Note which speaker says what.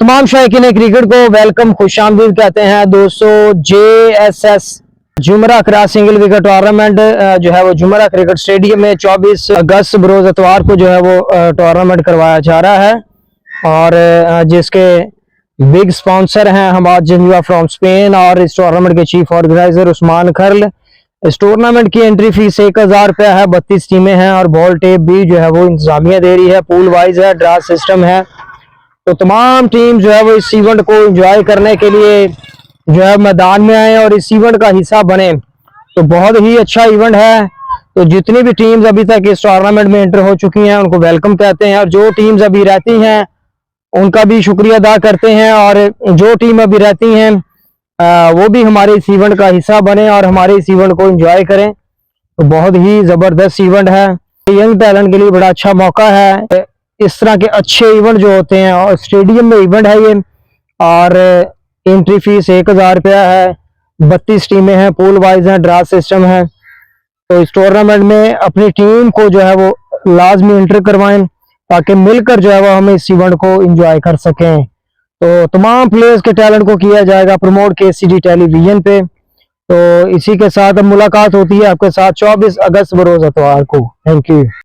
Speaker 1: तमाम शायकीन क्रिकेट को वेलकम खुशामदीद कहते हैं दोस्तों। JSS जुमरा क्रॉसिंग विकेट टूर्नामेंट जो है वो जुमरा क्रिकेट स्टेडियम में 24 अगस्त बरोज इतवार को जो है वो टूर्नामेंट करवाया जा रहा है और जिसके बिग स्पॉन्सर हैं हमाद जंजुआ फ्रॉम स्पेन और इस टूर्नामेंट के चीफ ऑर्गेनाइजर उस्मान खरल। इस टूर्नामेंट की एंट्री फीस 1000 रुपया है। 32 टीमें हैं और बॉल टेप भी जो है वो इंतजामिया दे रही है। पूल वाइज है, ड्रा सिस्टम है। तो तमाम टीम जो है वो इस इवेंट को एंजॉय करने के लिए जो है मैदान में आए और इस इवेंट का हिस्सा बने। तो बहुत ही अच्छा इवेंट है। तो जितनी भी टीम्स अभी तक इस टूर्नामेंट में एंटर हो चुकी हैं उनको वेलकम कहते हैं और जो टीम्स अभी रहती हैं उनका भी शुक्रिया अदा करते हैं और जो टीम अभी रहती हैं वो भी हमारे इस इवेंट का हिस्सा बने और हमारे इस इवेंट को एंजॉय करें। तो बहुत ही जबरदस्त इवेंट है। यंग टैलेंट के लिए बड़ा अच्छा मौका है। इस तरह के अच्छे इवेंट जो होते हैं और स्टेडियम में इवेंट है ये और एंट्री फीस 1000 रुपया है। 32 टीमें हैं, पूल वाइज हैं, ड्रा सिस्टम है। तो इस टूर्नामेंट में अपनी टीम को जो है वो लाजमी एंटर करवाएं ताकि मिलकर जो है वो हम इस इवेंट को एंजॉय कर सकें। तो तमाम प्लेयर्स के टैलेंट को किया जाएगा प्रमोट KCD टेलीविजन पे। तो इसी के साथ अब मुलाकात होती है आपके साथ 24 अगस्त बरोज इतवार को। Thank you.